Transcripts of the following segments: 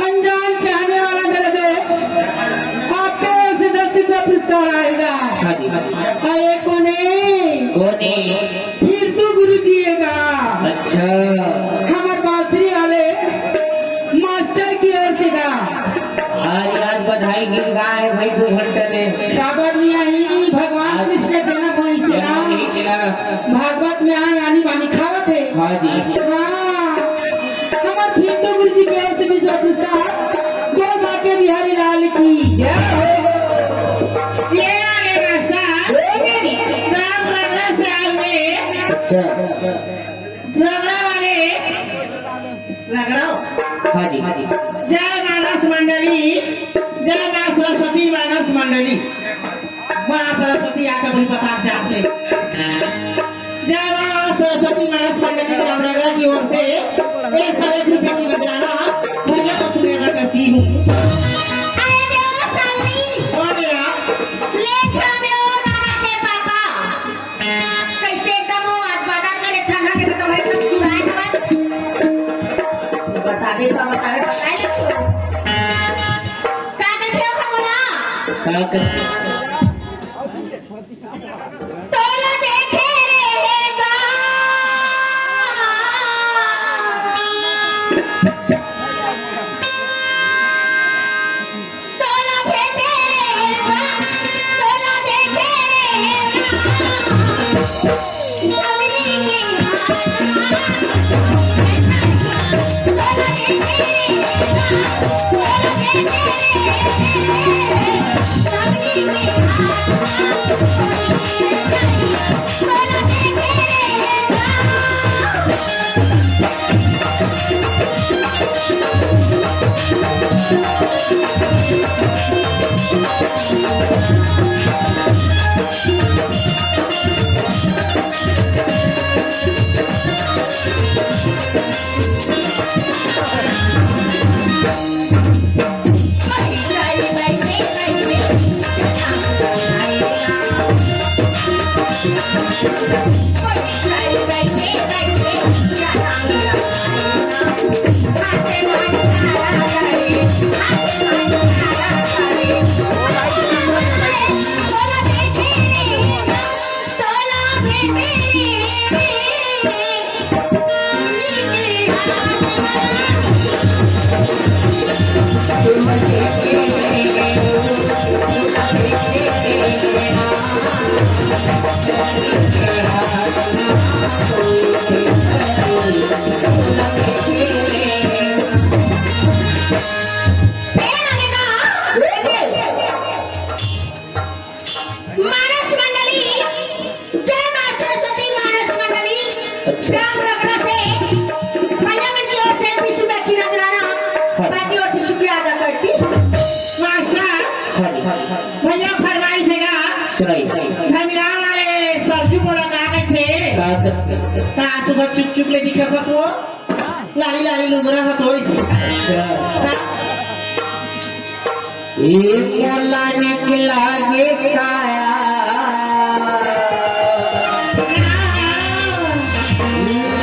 अनजान चाहने वाला मेरा दोस्त आपके ओर से 10 रुपया पुरस्कार आएगा। और ये कोने फिर तू गुरु जीएगा। अच्छा हमारे बांसुरी वाले मास्टर की ओर से गा। आज बधाई गीत गाए भाई 2 घंटे ले सागर में आई भगवान कृष्ण जन्म हुई से ना भागवत में आए आनी बानी खावत है। हाँ जी हाँ हमारे फिर तो गुरु जी की ओर से भी पुरस्कार बोल बाके बिहारी लाल की जय हो। ये आगे रास्ता राम नगर से आए हुए अच्छा नगरा वाले नगरा हाँ जी जय मानस मंडली, जय माँ सरस्वती मानस मंडली। माँ सरस्वती आकर भी पता जाते। जय माँ सरस्वती मानस मंडली रामनगर की ओर से 1 रुपये की नजराना भैया को सुनेगा करती हूँ। कौन है आप? क्या करते भैया फरमाइश है धमिलान वाले सरजू बोला कहा थे सुबह चुप चुप ले दिखे खस वो लाली लाली लुगरा है थोड़ी एक लाने के लागे काया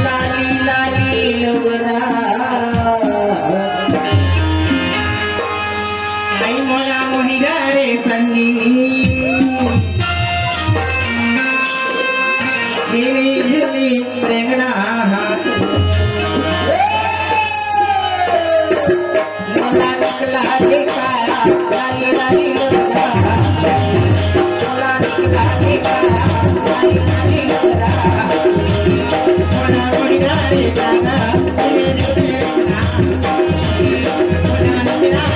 लाली लाली लुगरा आई मोरा मोहिरा रे संगी झिली झिली रेंगना लागे काया लाली लाली लुगरा लागे काया लाली लाली लुगरा मोरा मोहिरा रे जागा झिली झिली रेंगना मोरा मोहिरा रे जागा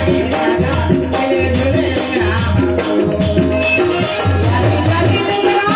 झिली झिली रेंगना लाली लाली लुगरा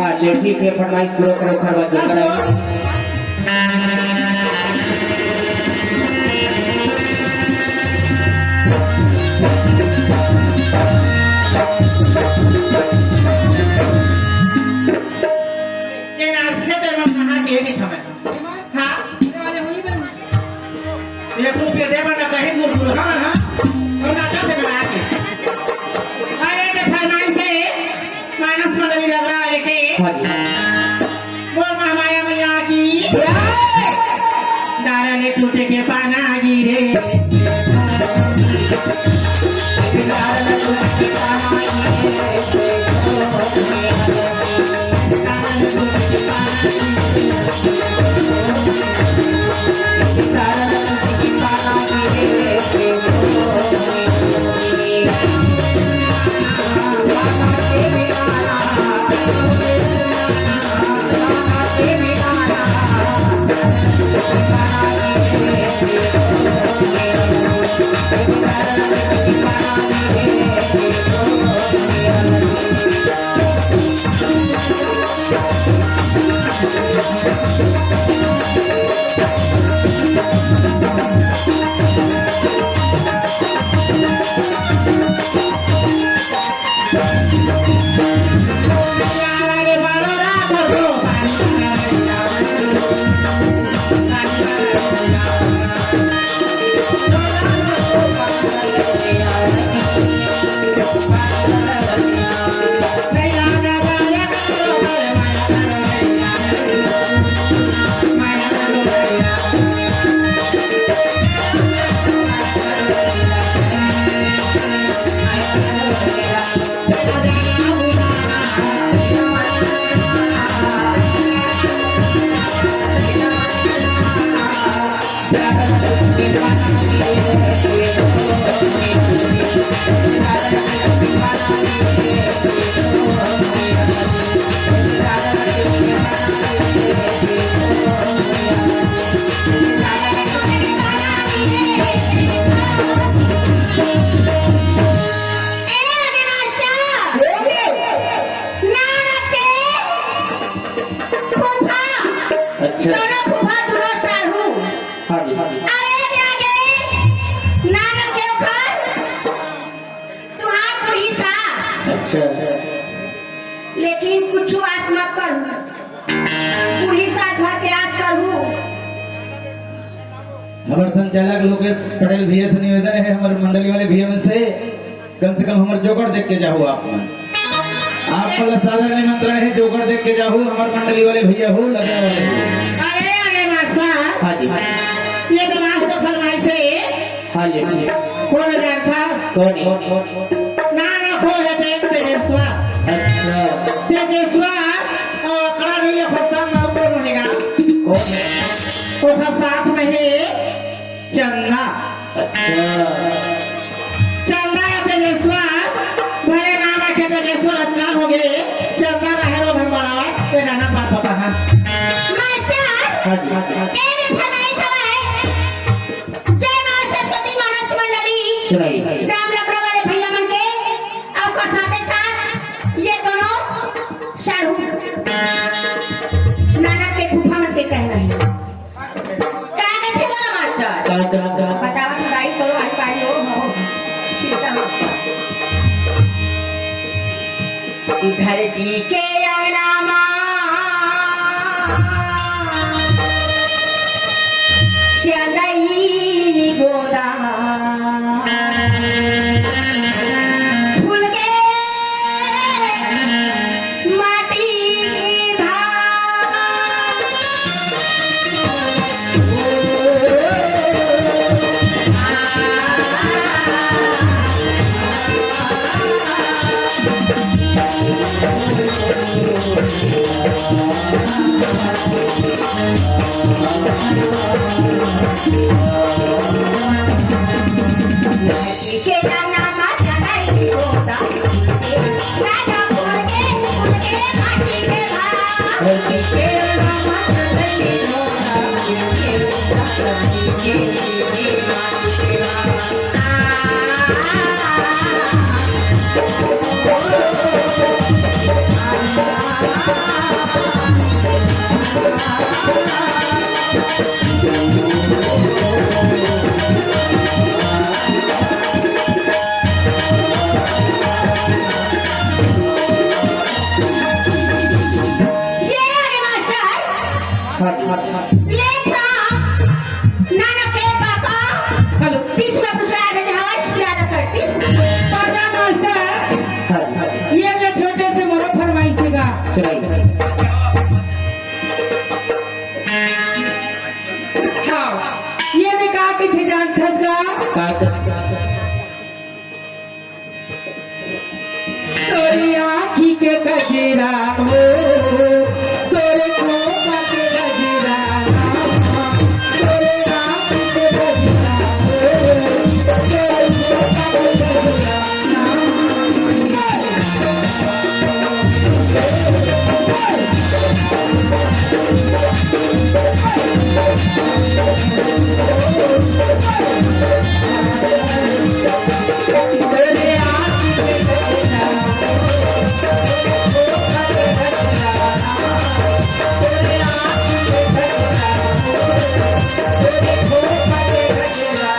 हाँ ले ठीक है फरमाइश पूरा करो खरवा जो कराएंगे ये नाश्ते तेरे में कहाँ के नहीं था मैं हाँ वाले हुई बन 1 रुपया दे बना कहीं गुरगुर हाँ हाँ और नाचा थे बना के अरे के फरमाइश है मानस मंडली लग रहा है लेके हाँ जी बोल महामाया मैया की नारले टूटे के पाना गिरे नारले टूटे के पाना अच्छा दोनों फूफा दोनों साढ़ू हाँ जी अरे जागे नानक के उखर तुहार बुढ़ी सास अच्छा लेकिन कुछ आस मत करू बुढ़ी सास भर के आस करू हमारे संचालक लोकेश पटेल भैया से निवेदन है हमारे मंडली वाले भैया में से कम हमारे जोकर देख के जाओ आप आपका सादर निमंत्रण है जोकर देख के जाओ हमारे मंडली वाले भैया हो लगा वाले अरे अरे मास्टर हाँ जी ये तो नाश्ता फरमाइश है हाँ जी कौन जानता कौन ना ना को है तेजेश्वर अच्छा तेजेश्वर और कड़ा नहीं है फरसाम ना कौन होगा कौन है वो साथ में है चंदा अच्छा चंदा या तेजेश्वर भले नाम रखे तेजेश्वर अच्छा हो गए चंदा रहे रो हमारा ये गाना बात होता है मास्टर हाँ जी ए ने फरमाइश है जय मां सरस्वती मानस मंडली सुनाइए राम लखरा वाले भैया मन के और कर साथ ये दोनों साढ़ू नानक के फूफा मन के कहना है का कहते बोलो मास्टर बतावा थोड़ा करो आई पारी हो चिंता मत धरती के अंगना श्यामई गोदा फूल के माटी की लेख नाना के पापा हेलो बीच में पुरस्कार देते हवा शुक्रिया करती पाजा मास्टर ये जो छोटे से मोरो फरमाइशेगा हाँ ये ने कहा कि थे जान थसगा तोरी आँखी के गजरा हो तोरे खोपा के गजरा तोरे आँखी के गजरा हो तोरे खोपा के गजरा तोरे आँखी के गजरा तोरे आँखी के गजरा तोरे खोपा के गजरा